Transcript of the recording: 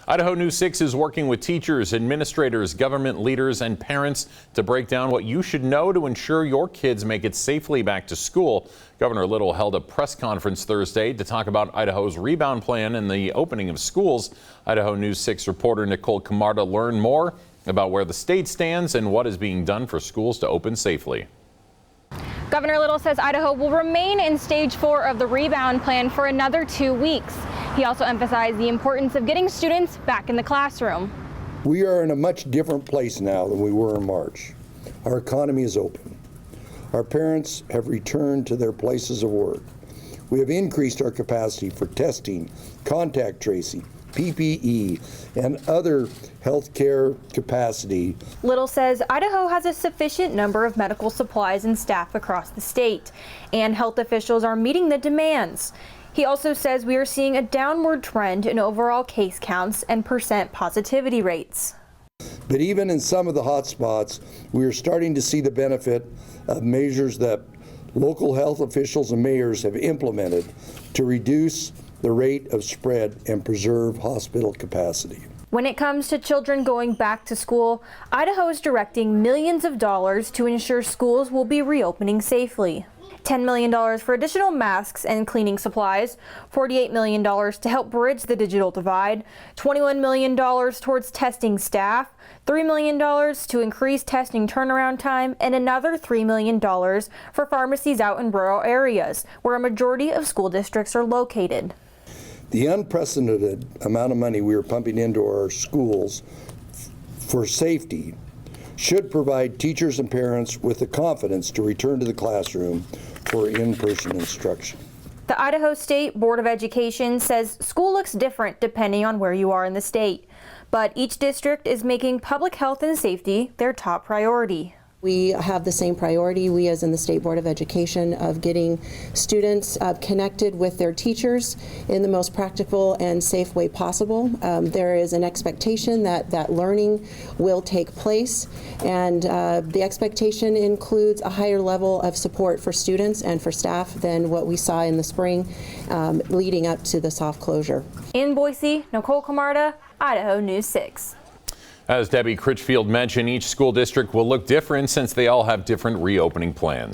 Idaho News 6 is working with teachers, administrators, government leaders, and parents to break down what you should know to ensure your kids make it safely back to school. Governor Little held a press conference Thursday to talk about Idaho's rebound plan and the opening of schools. Idaho News 6 reporter Nicole Camarda learned more about where the state stands and what is being done for schools to open safely. Governor Little says Idaho will remain in stage 4 of the rebound plan for another 2 weeks. He also emphasized the importance of getting students back in the classroom. We are in a much different place now than we were in March. Our economy is open. Our parents have returned to their places of work. We have increased our capacity for testing, contact tracing, PPE, and other healthcare capacity. Little says Idaho has a sufficient number of medical supplies and staff across the state, and health officials are meeting the demands. He also says we are seeing a downward trend in overall case counts and percent positivity rates. But even in some of the hot spots, we are starting to see the benefit of measures that local health officials and mayors have implemented to reduce the rate of spread and preserve hospital capacity. When it comes to children going back to school, Idaho is directing millions of dollars to ensure schools will be reopening safely. $10 million for additional masks and cleaning supplies, $48 million to help bridge the digital divide, $21 million towards testing staff, $3 million to increase testing turnaround time, and another $3 million for pharmacies out in rural areas where a majority of school districts are located. The unprecedented amount of money we are pumping into our schools for safety should provide teachers and parents with the confidence to return to the classroom for in-person instruction. The Idaho State Board of Education says school looks different depending on where you are in the state, but each district is making public health and safety their top priority. We have the same priority, we as in the State Board of Education, of getting students connected with their teachers in the most practical and safe way possible. There is an expectation that learning will take place, and the expectation includes a higher level of support for students and for staff than what we saw in the spring leading up to the soft closure. In Boise, Nicole Camarda, Idaho News 6. As Debbie Critchfield mentioned, each school district will look different since they all have different reopening plans.